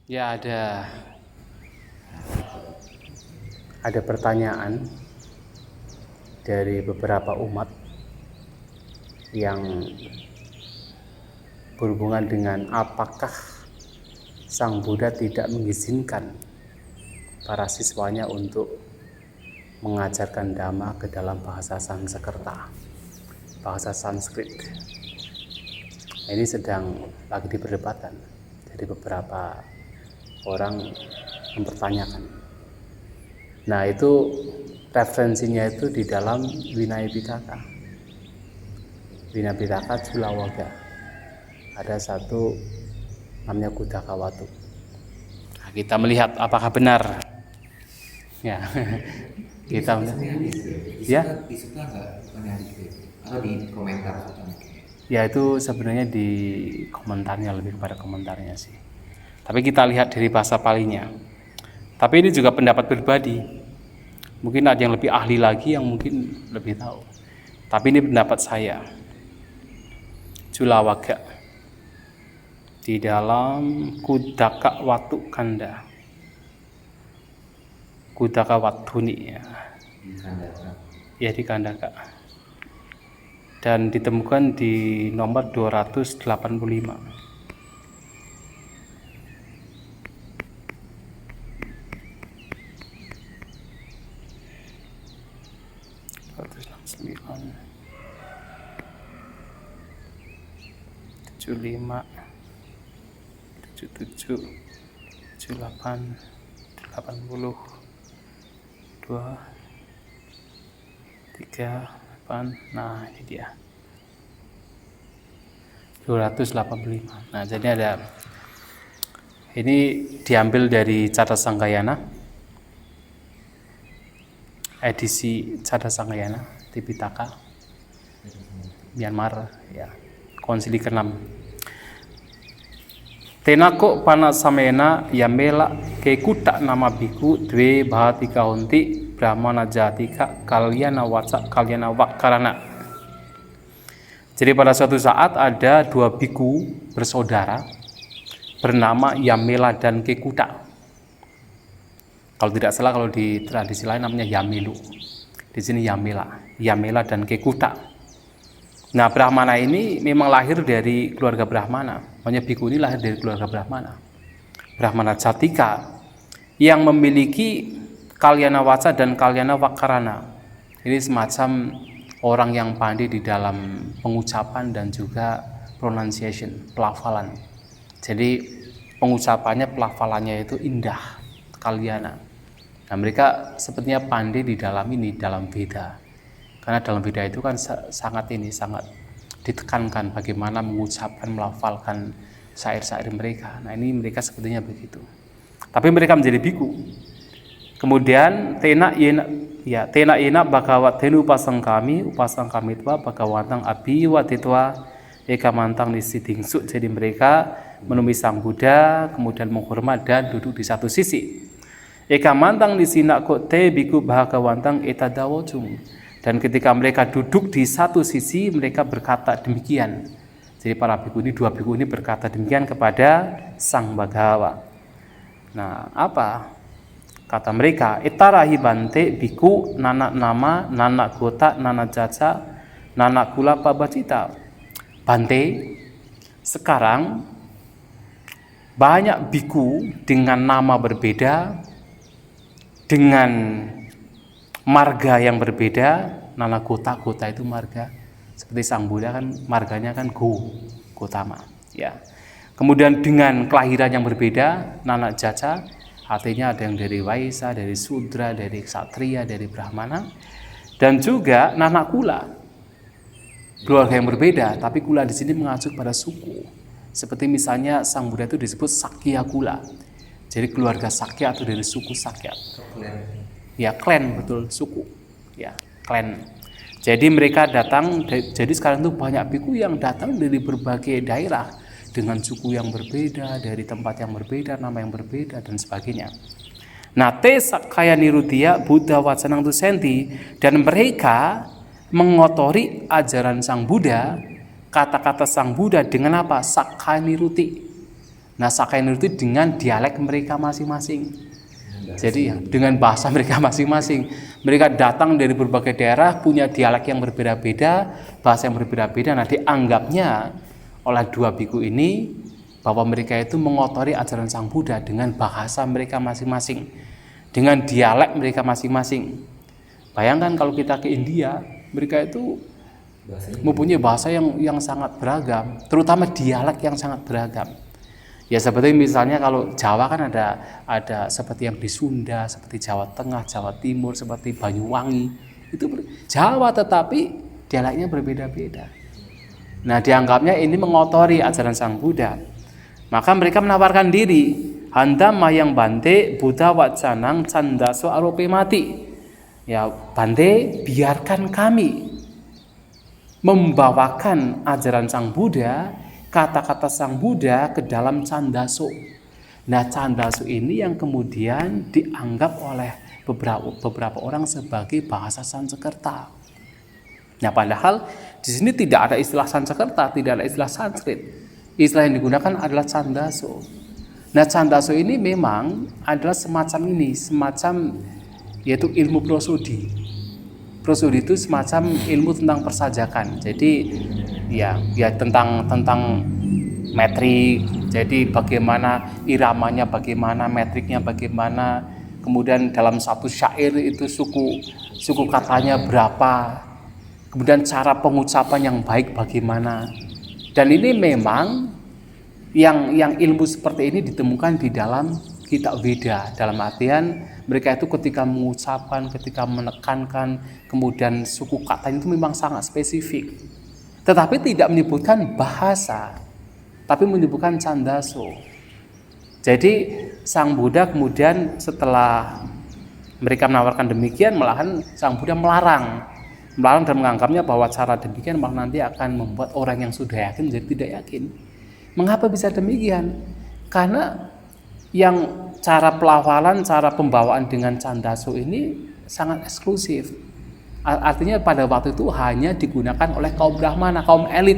Ya, ada pertanyaan dari beberapa umat yang berhubungan dengan apakah Sang Buddha tidak mengizinkan para siswanya untuk mengajarkan Dhamma ke dalam bahasa Sanskerta, bahasa Sanskrit. Ini sedang lagi diperdebatkan. Jadi beberapa orang mempertanyakan. Nah, itu referensinya itu di dalam Vinaya Pitaka. Vinaya Pitaka Culawaga. Ada satu namanya Kudakawatu. Nah, kita melihat apakah benar. Ya. Kita melihat. Ya. Di sebelah enggak atau di komentar? Ya, itu sebenarnya di komentarnya, lebih kepada komentarnya sih. Tapi kita lihat dari bahasa Palinya. Tapi ini juga pendapat pribadi. Mungkin ada yang lebih ahli lagi yang mungkin lebih tahu. Tapi ini pendapat saya. Culawaga di dalam Kudaka Watu Kanda. Kudaka Watuni ya. Ya, di Kandaka. Dan ditemukan di nomor 285. Tujuh lima, 77, 78, 80, 2, 3, 8. Nah, ini dia 285. Nah, jadi ada ini diambil dari Cata Sanggayana, edisi Cata Sanggayana di Pitaka Myanmar ya, konsili ke-6. Tenako panasamena yamela kekuta nama biku dwe bahatika honti brahmana jatika kalyana waca kalyana wakarana. Jadi pada suatu saat ada dua biku bersaudara bernama Yamela dan Kekuta. Kalau tidak salah, kalau di tradisi lain namanya Yamilu. Di sini Yamela dan Kekuta. Nah, Brahmana ini memang lahir dari keluarga Brahmana. Makanya biku ini lahir dari keluarga Brahmana. Brahmana Jatika yang memiliki kalyana waca dan kalyana wakarana. Ini semacam orang yang pandai di dalam pengucapan dan juga pronunciation, pelafalan. Jadi pengucapannya, pelafalannya itu indah, kalyana. Nah, mereka sepertinya pandai di dalam ini, dalam Veda. Karena dalam Veda itu kan sangat ditekankan bagaimana mengucapkan, melafalkan syair-syair mereka. Nah, ini mereka sepertinya begitu. Tapi mereka menjadi biku. Kemudian tena yena bhagawat tenu upasangkami twa bhagawantang abhiwaditwa ekamantang nisidingsu. Jadi mereka menemui Sang Buddha, kemudian menghormat dan duduk di satu sisi. Ekamantang nisinako te biku bhagawantang etadawojung. Dan ketika mereka duduk di satu sisi, mereka berkata demikian. Jadi para biku ini, dua biku ini berkata demikian kepada Sang Bhagawa. Nah, apa kata mereka? Itarahi bante biku nanak nama, nanak gota, nanak jaca, nanak kula pabacita. Bante, sekarang banyak biku dengan nama berbeda, dengan marga yang berbeda. Nana kota itu marga. Seperti Sang Buddha kan marganya kan Gotama ya. Kemudian dengan kelahiran yang berbeda, Nana Jaca, artinya ada yang dari Waisa, dari Sudra, dari Ksatria, dari Brahmana, dan juga Nana Kula, keluarga yang berbeda. Tapi Kula di sini mengacu pada suku. Seperti misalnya Sang Buddha itu disebut Sakya Kula. Jadi keluarga Sakya atau dari suku Sakya. Ya, klan, betul, suku. Ya, klan. Jadi mereka datang, jadi sekarang itu banyak biku yang datang dari berbagai daerah dengan suku yang berbeda, dari tempat yang berbeda, nama yang berbeda dan sebagainya. Nah, te sakaya nirutia Buddha wacanang tu senti, dan mereka mengotori ajaran Sang Buddha, kata-kata Sang Buddha dengan apa? Sakaya niruti. Nah, Sakya-Niruti dengan dialek mereka masing-masing. Jadi ya, dengan bahasa mereka masing-masing. Mereka datang dari berbagai daerah, punya dialek yang berbeda-beda, bahasa yang berbeda-beda. Nah, dianggapnya oleh dua biku ini bahwa mereka itu mengotori ajaran Sang Buddha dengan bahasa mereka masing-masing, dengan dialek mereka masing-masing. Bayangkan kalau kita ke India, mereka itu mempunyai bahasa yang sangat beragam, terutama dialek yang sangat beragam. Ya seperti misalnya kalau Jawa kan ada seperti yang di Sunda, seperti Jawa Tengah, Jawa Timur, seperti Banyuwangi. Itu Jawa tetapi dialeknya berbeda-beda. Nah, dianggapnya ini mengotori ajaran Sang Buddha. Maka mereka menawarkan diri, Handa mayang bante Buddha wacanang candaso arope mati. Ya, bante, biarkan kami membawakan ajaran Sang Buddha, kata-kata Sang Buddha ke dalam candaso. Nah, candaso ini yang kemudian dianggap oleh beberapa orang sebagai bahasa Sanskerta. Nah, padahal di sini tidak ada istilah Sanskerta, tidak ada istilah Sanskrit. Istilah yang digunakan adalah candaso. Nah, candaso ini memang adalah semacam yaitu ilmu prosodi. Prosodi itu semacam ilmu tentang persajakan. Jadi ya tentang metrik. Jadi bagaimana iramanya, bagaimana metriknya, bagaimana kemudian dalam satu syair itu suku katanya berapa. Kemudian cara pengucapan yang baik bagaimana. Dan ini memang yang ilmu seperti ini ditemukan di dalam kitab Veda. Dalam artian mereka itu ketika mengucapkan, ketika menekankan, kemudian suku kata itu memang sangat spesifik. Tetapi tidak menyebutkan bahasa, tapi menyebutkan candaso. Jadi Sang Buddha kemudian setelah mereka menawarkan demikian, malahan Sang Buddha melarang dan menganggapnya bahwa cara demikian malah nanti akan membuat orang yang sudah yakin menjadi tidak yakin. Mengapa bisa demikian? Karena yang cara pelafalan, cara pembawaan dengan candaso ini sangat eksklusif. Artinya pada waktu itu hanya digunakan oleh kaum Brahmana, kaum elit,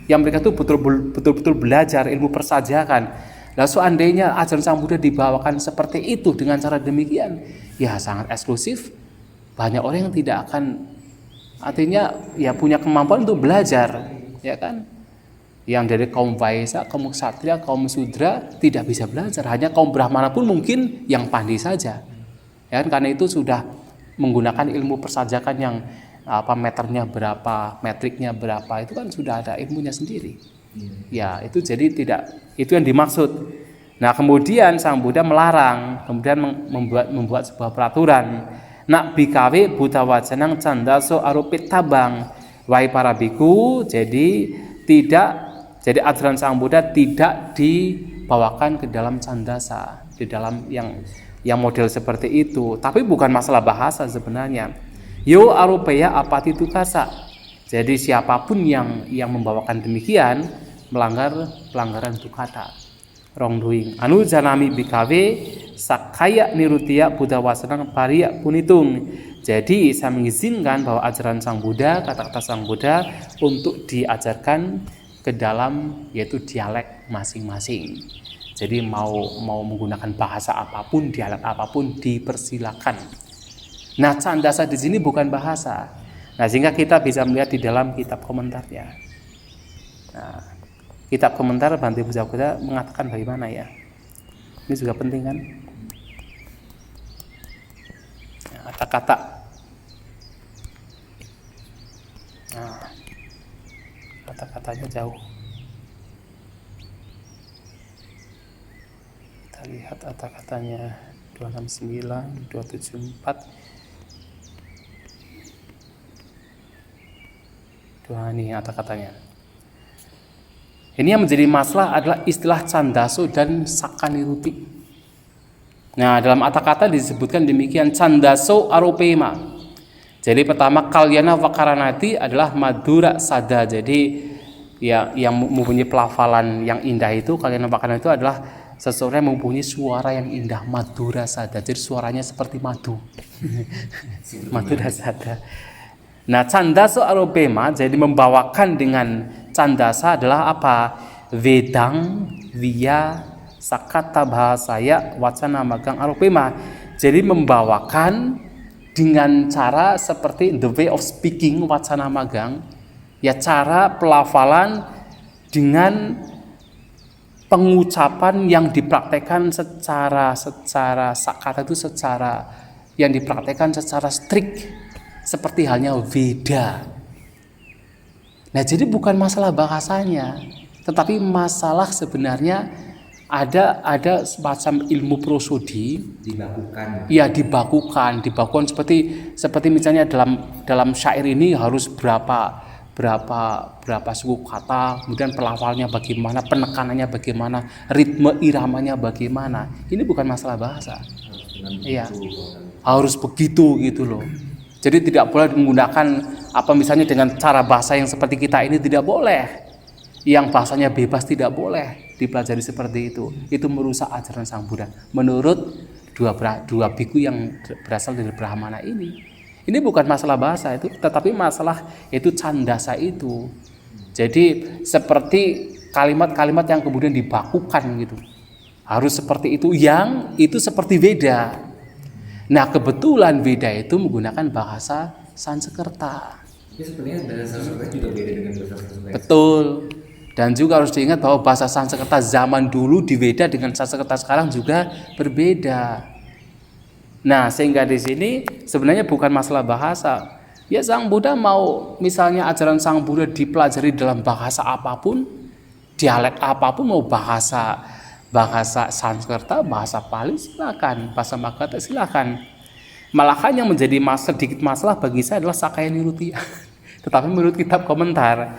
yang mereka itu betul-betul belajar ilmu persajakan. Nah, seandainya ajaran Sang Buddha dibawakan seperti itu dengan cara demikian, ya sangat eksklusif. Banyak orang yang tidak akan, artinya ya punya kemampuan untuk belajar, ya kan? Yang dari kaum Vaisya, kaum Ksatria, kaum Sudra tidak bisa belajar. Hanya kaum Brahmana pun mungkin yang pandai saja. Ya kan? Karena itu sudah menggunakan ilmu persajakan yang meternya berapa, metriknya berapa, itu kan sudah ada ilmunya sendiri. Ya, itu jadi tidak itu yang dimaksud. Nah, kemudian Sang Buddha melarang, kemudian membuat sebuah peraturan. Nak bikawe Buddha wacanang candaso arupit tabang. Wahai para biku, jadi ajaran Sang Buddha tidak dibawakan ke dalam candasa, di dalam yang model seperti itu. Tapi bukan masalah bahasa sebenarnya. Yo arupeya apati tukasa. Jadi siapapun yang membawakan demikian melanggar pelanggaran tukata, wrongdoing. Anu janami bikawe sakaya nirutia Buddha wasanang pariya punitung. Jadi saya mengizinkan bahwa ajaran Sang Buddha, kata-kata Sang Buddha untuk diajarkan ke dalam yaitu dialek masing-masing. Jadi mau menggunakan bahasa apapun, dialek apapun dipersilakan. Nah, candasa di sini bukan bahasa. Nah, sehingga kita bisa melihat di dalam kitab komentarnya. Nah, kitab komentar Bhante Pusaka mengatakan bagaimana ya? Ini juga penting kan? Nah, kata-kata. Nah, kata-katanya jauh. Kita lihat kata-katanya 269, 274. Ini kata-katanya. Ini yang menjadi masalah adalah istilah candaso dan sakaniruti. Nah, dalam kata-kata disebutkan demikian, candaso aropema. Jadi pertama kalyana vakaranati adalah madura sada. Jadi ya yang mempunyai pelafalan yang indah itu, kalyana vakaranati itu adalah seseorang yang mempunyai suara yang indah, madura sada. Jadi suaranya seperti madu. Madura sada. Nah, candaso aropema jadi membawakan dengan candasa adalah apa? Vedang via sakata bahasaya wacana magang arupema. Jadi membawakan dengan cara seperti the way of speaking wacana magang, ya cara pelafalan dengan pengucapan yang dipraktekkan secara sakata itu secara yang dipraktekkan secara strict seperti halnya Veda. Nah, jadi bukan masalah bahasanya, tetapi masalah sebenarnya ada semacam ilmu prosodi dibakukan. Ya, dibakukan seperti misalnya dalam syair ini harus berapa suku kata, kemudian pelafalnya bagaimana, penekanannya bagaimana, ritme iramanya bagaimana. Ini bukan masalah bahasa. Iya. Harus begitu gitu loh. Jadi tidak boleh menggunakan misalnya dengan cara bahasa yang seperti kita ini, tidak boleh. Yang bahasanya bebas tidak boleh dipelajari seperti itu. Itu merusak ajaran Sang Buddha menurut dua biku yang berasal dari Brahmana ini. Ini bukan masalah bahasa itu, tetapi masalah itu candasa itu. Jadi seperti kalimat-kalimat yang kemudian dibakukan gitu. Harus seperti itu, yang itu seperti Veda. Nah, kebetulan Veda itu menggunakan bahasa Sanskerta. Ya, sebenarnya bahasa Sanskerta juga beda dengan bahasa Sanskerta. Betul. Dan juga harus diingat bahwa bahasa Sanskerta zaman dulu di Veda dengan Sanskerta sekarang juga berbeda. Nah, sehingga di sini sebenarnya bukan masalah bahasa. Ya, Sang Buddha mau misalnya ajaran Sang Buddha dipelajari dalam bahasa apapun, dialek apapun, mau bahasa Sanskerta, bahasa Pali silakan, bahasa Magadha silakan. Malahan yang menjadi sedikit masalah bagi saya adalah Sakaya Nirutiya. Tetapi menurut kitab komentar,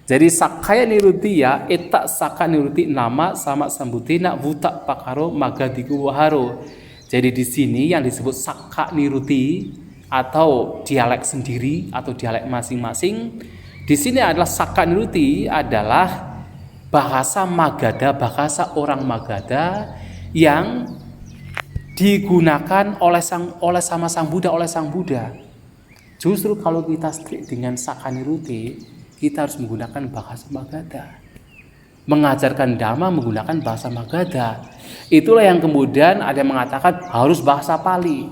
jadi Sakaya Nirutiya eta Saka Niruti nama sama sambutina wuta pakaro magadiku waharo. Jadi di sini yang disebut Saka Niruti atau dialek sendiri atau dialek masing-masing, di sini adalah Saka Niruti adalah bahasa Magadha, bahasa orang Magadha yang digunakan oleh Sang Buddha. Justru kalau kita strict dengan Saka Niruti, kita harus menggunakan bahasa Magadha. Mengajarkan Dhamma menggunakan bahasa Magadha. Itulah yang kemudian ada yang mengatakan harus bahasa Pali.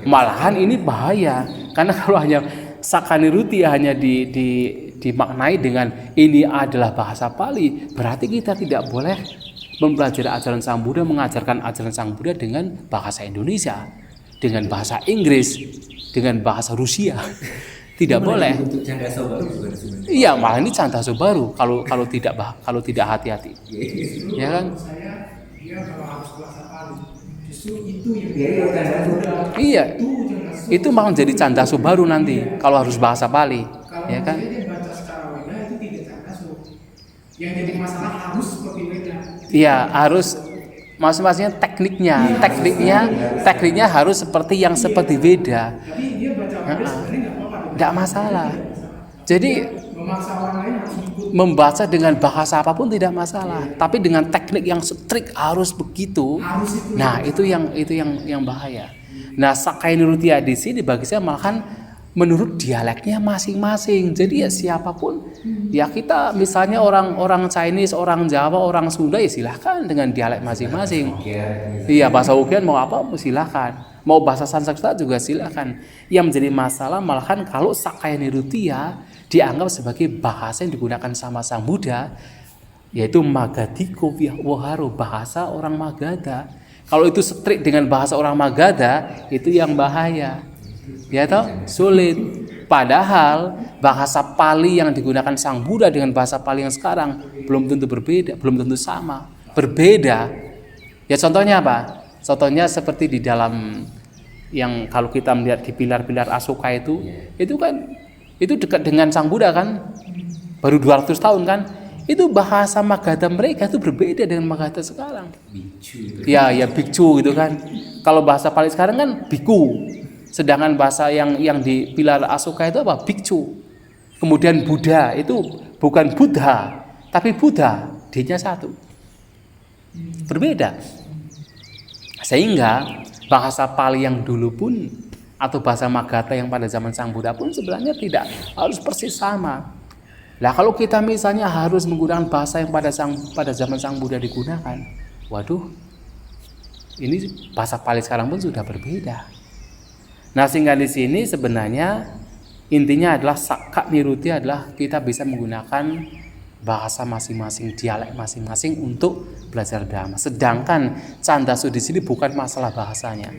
Malahan ini bahaya, karena kalau hanya Saka Niruti hanya dimaknai dengan ini adalah bahasa Pali, berarti kita tidak boleh mempelajari ajaran Sang Buddha, mengajarkan ajaran Sang Buddha dengan bahasa Indonesia, dengan bahasa Inggris, dengan bahasa Rusia. Tidak boleh. Iya, malah ini candaso baru kalau tidak hati-hati. Ya kan? Iya. Itu malah jadi candaso baru nanti kalau harus bahasa Pali, ya kan? Yang jadi masalah harus seperti Weda. Iya, harus masing-masingnya tekniknya harus seperti yang seperti Weda. Tapi dia baca sebenarnya enggak masalah. Jadi membaca dengan bahasa apapun tidak masalah, tapi dengan teknik yang strict harus begitu. Nah, itu yang bahaya. Nah, Sakaya Nirutiya di sini bagi saya malahan menurut dialeknya masing-masing. Jadi ya siapapun, ya kita misalnya orang Chinese, orang Jawa, orang Sunda ya silahkan dengan dialek masing-masing. Iya, bahasa Hokkien mau apa silahkan. Mau bahasa Sanskerta juga silakan. Yang menjadi masalah malahan kalau Sakaya Nirutiya dianggap sebagai bahasa yang digunakan sama Sang Buddha, yaitu Magadhiko Waharo, bahasa orang Magadha. Kalau itu strict dengan bahasa orang Magadha, itu yang bahaya. Ya toh, sulit. Padahal bahasa Pali yang digunakan Sang Buddha dengan bahasa Pali yang sekarang belum tentu berbeda, belum tentu sama, berbeda. Ya contohnya apa? Contohnya seperti di dalam yang kalau kita melihat di pilar-pilar Asoka itu kan itu dekat dengan Sang Buddha kan, baru 200 tahun kan. Itu bahasa Magadha mereka itu berbeda dengan Magadha sekarang. Ya bikcu gitu kan. Kalau bahasa Pali sekarang kan biku. Sedangkan bahasa yang di pilar Asoka itu apa? Bikcu. Kemudian Buddha itu bukan Buddha, tapi Buddha, D-nya 1. Berbeda. Sehingga bahasa Pali yang dulu pun atau bahasa Magadha yang pada zaman Sang Buddha pun sebenarnya tidak harus persis sama. Lah kalau kita misalnya harus menggunakan bahasa yang pada zaman Sang Buddha digunakan, waduh, ini bahasa Pali sekarang pun sudah berbeda. Nah, sehingga di sini sebenarnya intinya adalah Sakka Niruti adalah kita bisa menggunakan bahasa masing-masing, dialek masing-masing untuk belajar Dhamma. Sedangkan Candasu di sini bukan masalah bahasanya,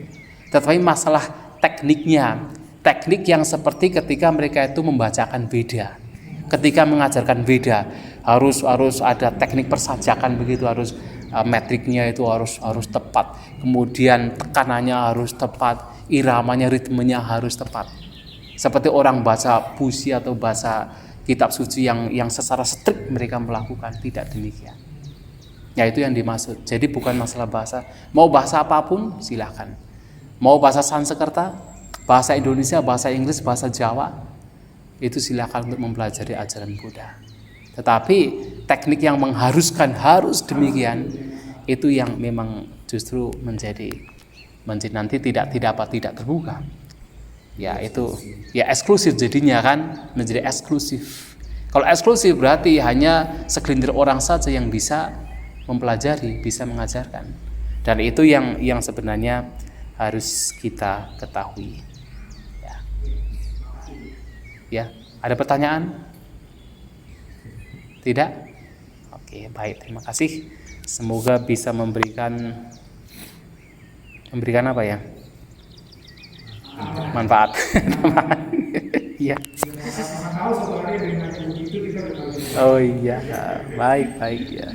tetapi masalah tekniknya. Teknik yang seperti ketika mereka itu membacakan Veda. Ketika mengajarkan Veda harus ada teknik persajakan begitu, harus metriknya itu harus tepat. Kemudian tekanannya harus tepat, iramanya, ritmenya harus tepat. Seperti orang baca puisi atau baca kitab suci yang secara strict mereka melakukan, tidak demikian. Ya itu yang dimaksud. Jadi bukan masalah bahasa. Mau bahasa apapun silakan. Mau bahasa Sanskerta, bahasa Indonesia, bahasa Inggris, bahasa Jawa, itu silakan untuk mempelajari ajaran Buddha. Tetapi teknik yang mengharuskan harus demikian, itu yang memang justru menjadi nanti tidak terbuka. Ya itu ya eksklusif jadinya kan, menjadi eksklusif. Kalau eksklusif berarti hanya segelintir orang saja yang bisa mempelajari, bisa mengajarkan. Dan itu yang sebenarnya harus kita ketahui. Ya, ada pertanyaan? Tidak? Oke, baik, terima kasih. Semoga bisa memberikan apa ya? Manfaat. Iya. Oh iya, baik ya.